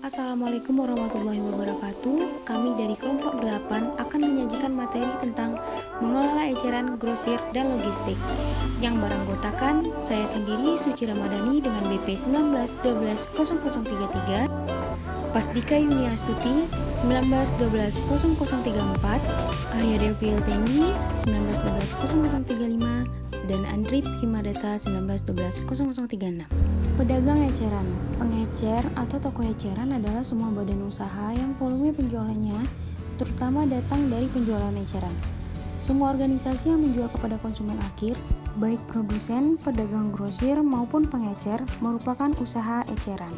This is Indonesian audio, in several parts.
Assalamualaikum warahmatullahi wabarakatuh. Kami dari kelompok 8 akan menyajikan materi tentang mengelola eceran, grosir, dan logistik. Yang beranggotakan saya sendiri Suci Ramadhani dengan BP 19120033, Pasdika Yunia Astuti 19120034, Arya Devi Elteni 19120035, dan Andri Primadata 19120036. Pedagang eceran. Pengecer atau toko eceran adalah semua badan usaha yang volume penjualannya terutama datang dari penjualan eceran. Semua organisasi yang menjual kepada konsumen akhir, baik produsen, pedagang grosir maupun pengecer, merupakan usaha eceran.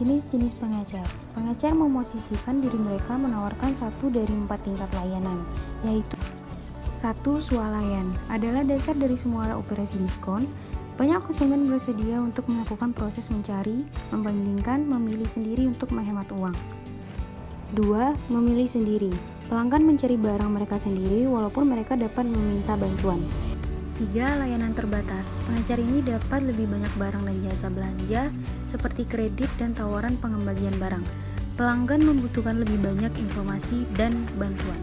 Jenis-jenis pengecer. Pengecer memosisikan diri mereka menawarkan satu dari 4 tingkat layanan, yaitu 1. Swalayan adalah dasar dari semua operasi diskon. Banyak konsumen bersedia untuk melakukan proses mencari, membandingkan, memilih sendiri untuk menghemat uang. 2. Memilih sendiri. Pelanggan mencari barang mereka sendiri walaupun mereka dapat meminta bantuan. 3. Layanan terbatas. Pengecer ini dapat lebih banyak barang dan jasa belanja seperti kredit dan tawaran pengembalian barang. Pelanggan membutuhkan lebih banyak informasi dan bantuan.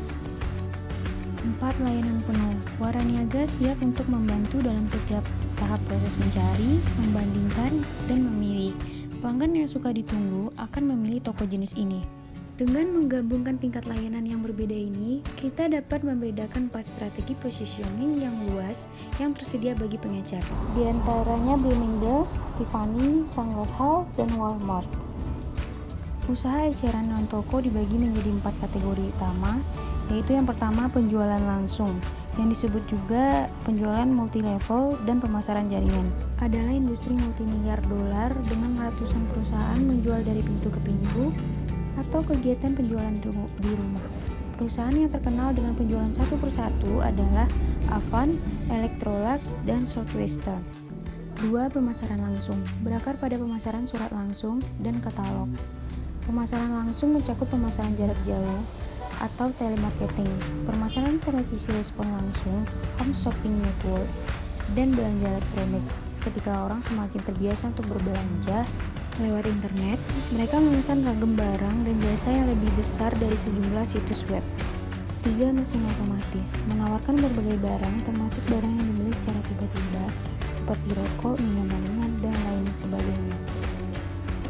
4. Layanan penuh. Waraniaga siap untuk membantu dalam setiap tahap proses mencari, membandingkan, dan memilih. Pelanggan yang suka ditunggu akan memilih toko jenis ini. Dengan menggabungkan tingkat layanan yang berbeda ini, kita dapat membedakan 4 strategi positioning yang luas yang tersedia bagi pengecer. Di antaranya Bloomingdale's, Tiffany, Sunglass Hall, dan Walmart. Usaha eceran non-toko dibagi menjadi 4 kategori utama, yaitu yang pertama penjualan langsung, yang disebut juga penjualan multi-level dan pemasaran jaringan. Adalah industri multimiliar dolar dengan ratusan perusahaan menjual dari pintu ke pintu atau kegiatan penjualan di rumah. Perusahaan yang terkenal dengan penjualan satu persatu adalah Avon, Electrolux, dan Southwestern. 2. Pemasaran langsung, berakar pada pemasaran surat langsung dan katalog. Pemasaran langsung mencakup pemasaran jarak jauh atau telemarketing, pemasaran televisi respon langsung, home shopping network, dan belanja elektronik. Ketika orang semakin terbiasa untuk berbelanja lewat internet, mereka memesan ragam barang dan jasa yang lebih besar dari sejumlah situs web. 3. Mesin otomatis, menawarkan berbagai barang termasuk barang yang dibeli secara tiba-tiba seperti rokok, minuman ringan, dan lain sebagainya.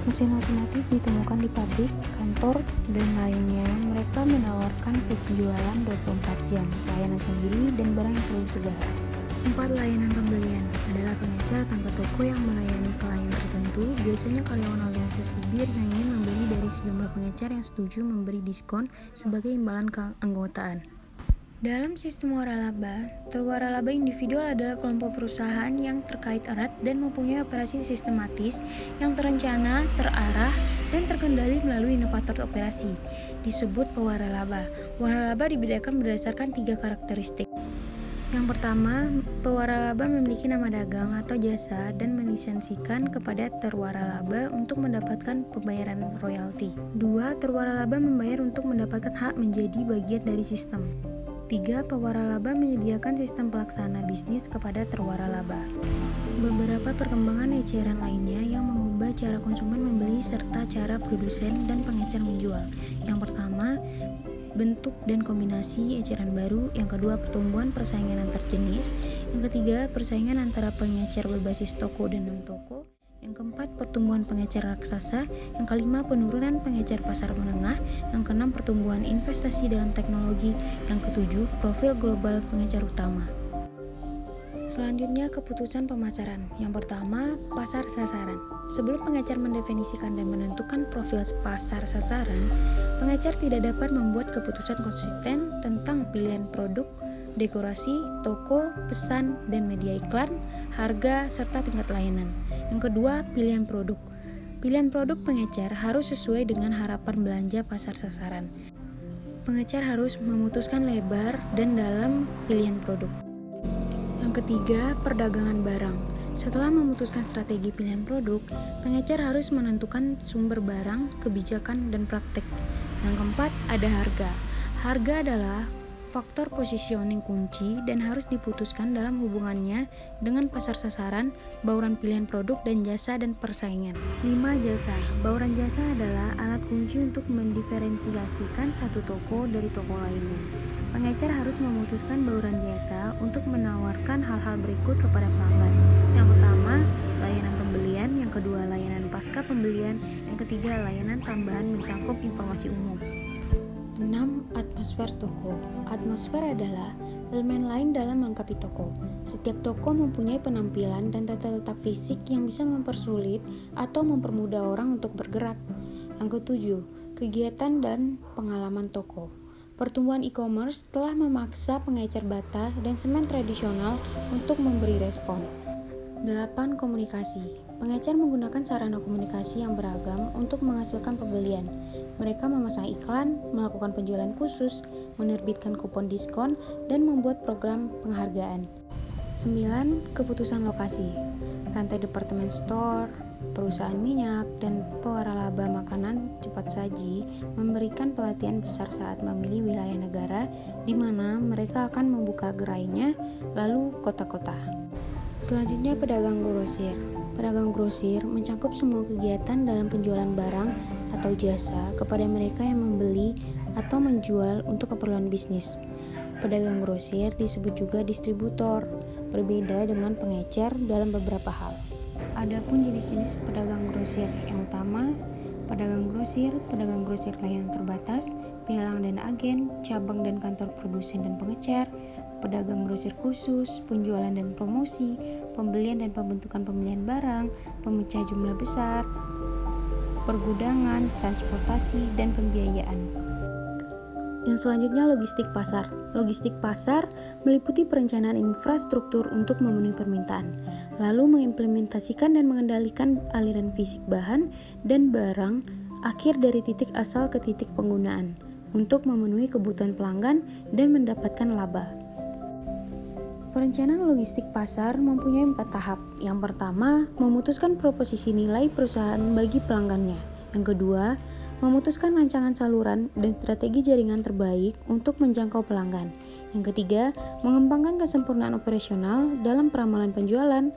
Mesin otomatis ditemukan di pabrik, kantor, dan lainnya. Mereka menawarkan penjualan 24 jam, layanan sendiri, dan barang yang selalu segar. 4. Layanan pembelian adalah pengecer tanpa toko yang melayani klien tertentu, biasanya karyawan organisasi bir yang ingin membeli dari sejumlah pengecer yang setuju memberi diskon sebagai imbalan keanggotaan. Dalam sistem waralaba, terwaralaba individual adalah kelompok perusahaan yang terkait erat dan mempunyai operasi sistematis yang terencana, terarah, dan terkendali melalui inovator operasi. Disebut pewaralaba. Waralaba dibedakan berdasarkan 3 karakteristik. Yang pertama, pewaralaba memiliki nama dagang atau jasa dan melisensikan kepada terwaralaba untuk mendapatkan pembayaran royalti. 2. Terwaralaba membayar untuk mendapatkan hak menjadi bagian dari sistem. 3. Pewaralaba menyediakan sistem pelaksana bisnis kepada terwaralaba. Beberapa perkembangan eceran lainnya yang mengubah cara konsumen membeli serta cara produsen dan pengecer menjual. Yang pertama, bentuk dan kombinasi eceran baru. Yang kedua, pertumbuhan persaingan antar jenis. Yang ketiga, persaingan antara pengecer berbasis toko dan non-toko. Yang keempat, pertumbuhan pengecer raksasa. Yang kelima, penurunan pengecer pasar menengah. Yang keenam, pertumbuhan investasi dalam teknologi. Yang ketujuh, profil global pengecer utama. Selanjutnya, keputusan pemasaran. Yang pertama, pasar sasaran. Sebelum pengecer mendefinisikan dan menentukan profil pasar sasaran, pengecer tidak dapat membuat keputusan konsisten tentang pilihan produk, dekorasi, toko, pesan, dan media iklan, harga, serta tingkat layanan. Yang kedua, pilihan produk. Pilihan produk pengecer harus sesuai dengan harapan belanja pasar sasaran. Pengecer harus memutuskan lebar dan dalam pilihan produk. Yang ketiga, perdagangan barang. Setelah memutuskan strategi pilihan produk, pengecer harus menentukan sumber barang, kebijakan, dan praktek. Yang keempat, ada harga. Harga adalah Faktor positioning kunci dan harus diputuskan dalam hubungannya dengan pasar sasaran, bauran pilihan produk dan jasa dan persaingan. 5. Jasa. Bauran jasa adalah alat kunci untuk mendiferensiasikan satu toko dari toko lainnya. Pengecer harus memutuskan bauran jasa untuk menawarkan hal-hal berikut kepada pelanggan. Yang pertama, layanan pembelian. Yang kedua, layanan pasca pembelian. Yang ketiga, layanan tambahan mencakup informasi umum. 6. Atmosfer toko. Atmosfer adalah elemen lain dalam melengkapi toko. Setiap toko mempunyai penampilan dan tata letak fisik yang bisa mempersulit atau mempermudah orang untuk bergerak. Yang ketujuh, kegiatan dan pengalaman toko. Pertumbuhan e-commerce telah memaksa pengecer bata dan semen tradisional untuk memberi respon. 8. Komunikasi. Pengecer menggunakan sarana komunikasi yang beragam untuk menghasilkan pembelian. Mereka memasang iklan, melakukan penjualan khusus, menerbitkan kupon diskon, dan membuat program penghargaan. 9. Keputusan lokasi. Rantai departemen store, perusahaan minyak, dan pewaralaba makanan cepat saji memberikan pelatihan besar saat memilih wilayah negara di mana mereka akan membuka gerainya, lalu kota-kota. Selanjutnya, pedagang grosir. Pedagang grosir mencakup semua kegiatan dalam penjualan barang atau jasa kepada mereka yang membeli atau menjual untuk keperluan bisnis. Pedagang grosir disebut juga distributor, berbeda dengan pengecer dalam beberapa hal. Adapun jenis-jenis pedagang grosir yang utama, pedagang grosir layanan terbatas, pialang dan agen, cabang dan kantor produsen dan pengecer, pedagang grosir khusus, penjualan dan promosi, pembelian dan pembentukan pembelian barang, pemecah jumlah besar, pergudangan, transportasi, dan pembiayaan. Yang selanjutnya, logistik pasar. Logistik pasar meliputi perencanaan infrastruktur untuk memenuhi permintaan, lalu mengimplementasikan dan mengendalikan aliran fisik bahan dan barang akhir dari titik asal ke titik penggunaan untuk memenuhi kebutuhan pelanggan dan mendapatkan laba. Perencanaan logistik pasar mempunyai 4 tahap. Yang pertama, memutuskan proposisi nilai perusahaan bagi pelanggannya. Yang kedua, memutuskan rancangan saluran dan strategi jaringan terbaik untuk menjangkau pelanggan. Yang ketiga, mengembangkan kesempurnaan operasional dalam peramalan penjualan,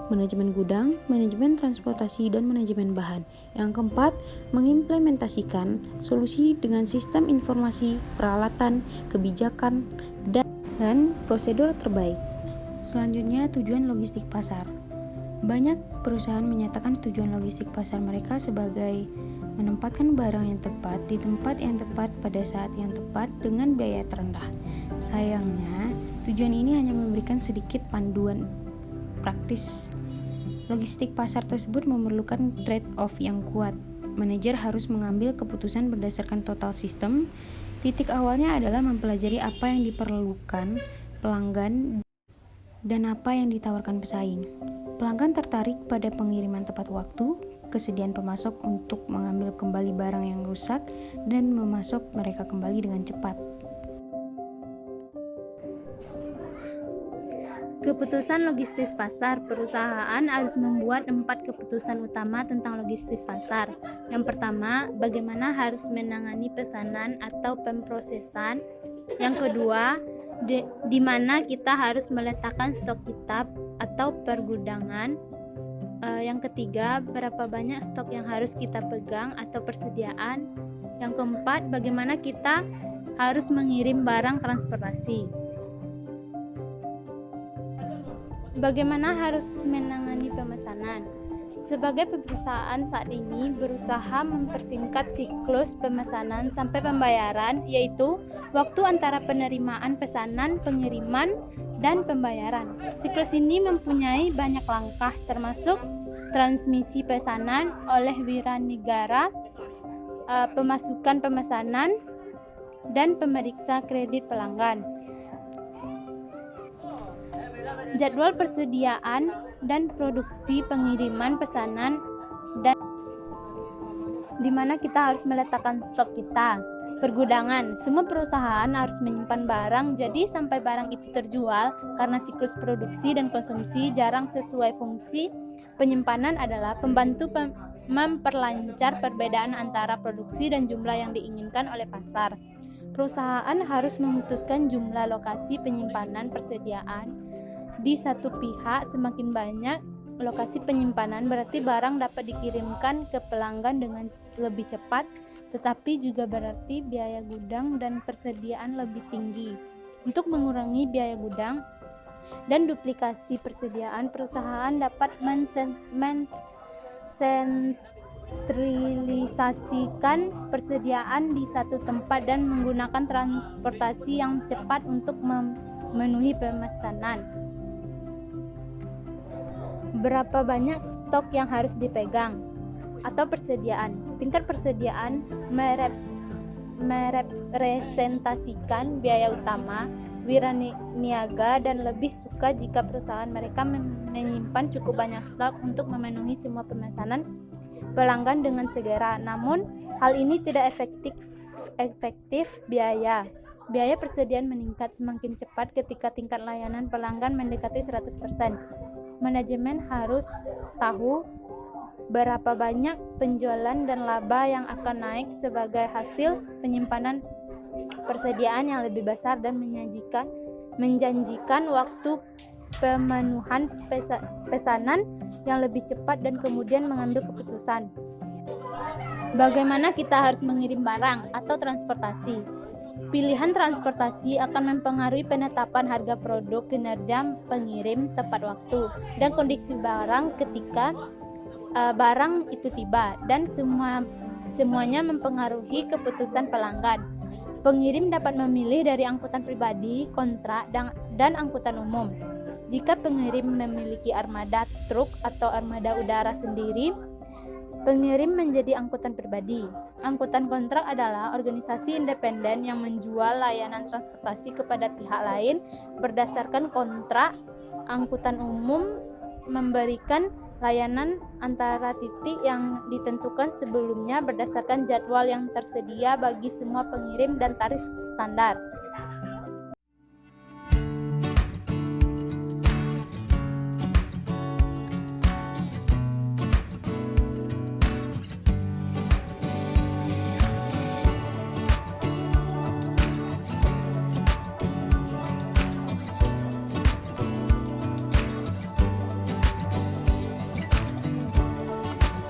manajemen gudang, manajemen transportasi, dan manajemen bahan. Yang keempat, mengimplementasikan solusi dengan sistem informasi, peralatan, kebijakan, dan prosedur terbaik. Selanjutnya, tujuan logistik pasar. Banyak perusahaan menyatakan tujuan logistik pasar mereka sebagai menempatkan barang yang tepat di tempat yang tepat pada saat yang tepat dengan biaya terendah. Sayangnya, tujuan ini hanya memberikan sedikit panduan praktis. Logistik pasar tersebut memerlukan trade-off yang kuat. Manajer harus mengambil keputusan berdasarkan total sistem. Titik awalnya adalah mempelajari apa yang diperlukan pelanggan dan apa yang ditawarkan pesaing. Pelanggan tertarik pada pengiriman tepat waktu, kesediaan pemasok untuk mengambil kembali barang yang rusak, dan memasok mereka kembali dengan cepat. Keputusan logistik pasar. Perusahaan harus membuat 4 keputusan utama tentang logistik pasar. Yang pertama, bagaimana harus menangani pesanan atau pemrosesan. Yang kedua, di mana kita harus meletakkan stok kita atau pergudangan. Yang ketiga, berapa banyak stok yang harus kita pegang atau persediaan. Yang keempat, bagaimana kita harus mengirim barang transportasi. Bagaimana harus menangani pemesanan? Sebagai perusahaan saat ini berusaha mempersingkat siklus pemesanan sampai pembayaran, yaitu waktu antara penerimaan pesanan, pengiriman, dan pembayaran. Siklus ini mempunyai banyak langkah, termasuk transmisi pesanan oleh wiranegara, pemasukan pemesanan, dan pemeriksa kredit pelanggan. Jadwal persediaan dan produksi pengiriman pesanan, dan di mana kita harus meletakkan stok kita. Pergudangan. Semua perusahaan harus menyimpan barang, jadi sampai barang itu terjual. Karena siklus produksi dan konsumsi jarang sesuai fungsi, penyimpanan adalah pembantu memperlancar perbedaan antara produksi dan jumlah yang diinginkan oleh pasar. Perusahaan harus memutuskan jumlah lokasi penyimpanan persediaan di satu pihak. Semakin banyak lokasi penyimpanan berarti barang dapat dikirimkan ke pelanggan dengan lebih cepat, tetapi juga berarti biaya gudang dan persediaan lebih tinggi. Untuk mengurangi biaya gudang dan duplikasi persediaan, perusahaan dapat sentralisasikan persediaan di satu tempat dan menggunakan transportasi yang cepat untuk memenuhi pemesanan. Berapa banyak stok yang harus dipegang atau persediaan? Tingkat persediaan merepresentasikan biaya utama wiraniaga dan lebih suka jika perusahaan mereka menyimpan cukup banyak stok untuk memenuhi semua pemesanan pelanggan dengan segera. Namun, hal ini tidak efektif. Biaya persediaan meningkat semakin cepat ketika tingkat layanan pelanggan mendekati 100%. Manajemen harus tahu berapa banyak penjualan dan laba yang akan naik sebagai hasil penyimpanan persediaan yang lebih besar dan menjanjikan waktu pemenuhan pesanan yang lebih cepat dan kemudian mengambil keputusan. Bagaimana kita harus mengirim barang atau transportasi? Pilihan transportasi akan mempengaruhi penetapan harga produk, kinerja pengirim, tepat waktu, dan kondisi barang ketika barang itu tiba, dan semuanya mempengaruhi keputusan pelanggan. Pengirim dapat memilih dari angkutan pribadi, kontrak, dan angkutan umum. Jika pengirim memiliki armada truk atau armada udara sendiri, pengirim menjadi angkutan pribadi. Angkutan kontrak adalah organisasi independen yang menjual layanan transportasi kepada pihak lain berdasarkan kontrak. Angkutan umum memberikan layanan antara titik yang ditentukan sebelumnya berdasarkan jadwal yang tersedia bagi semua pengirim dan tarif standar.